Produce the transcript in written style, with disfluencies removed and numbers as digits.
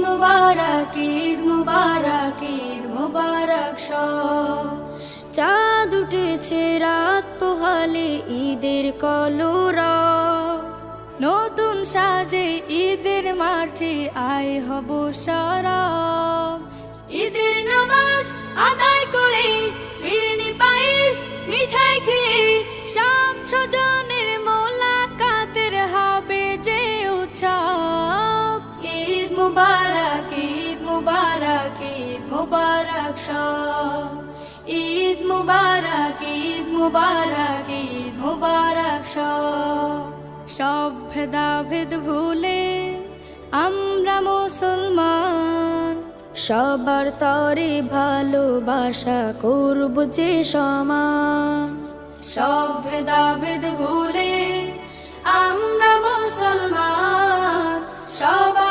মুবারক, ঈদ মুবারক, ঈদ মুবারক সব। চাঁদ উঠেছে রাত পোহালে ঈদের কলরব, নতুন সাজে ঈদের মাঠে আয় হব সরব। ঈদের নামাজ আদায় করে ফিরনি পায়েস মিঠাই খেয়ে সব স্বজনের মোলাকাতের হবে যে উৎসব। ঈদ মুবারক, ঈদ মুবারক, ঈদ মুবারক সব। ঈদ মুবারক, ঈদ মুবারক, ঈদ মুবারক সব। সব ভেদাভেদ ভুলে আমরা মুসলমান, সবার তরে ভালোবাসা করব যে সমান। সব ভেদাভেদ ভুলে আমরা মুসলমান, সবার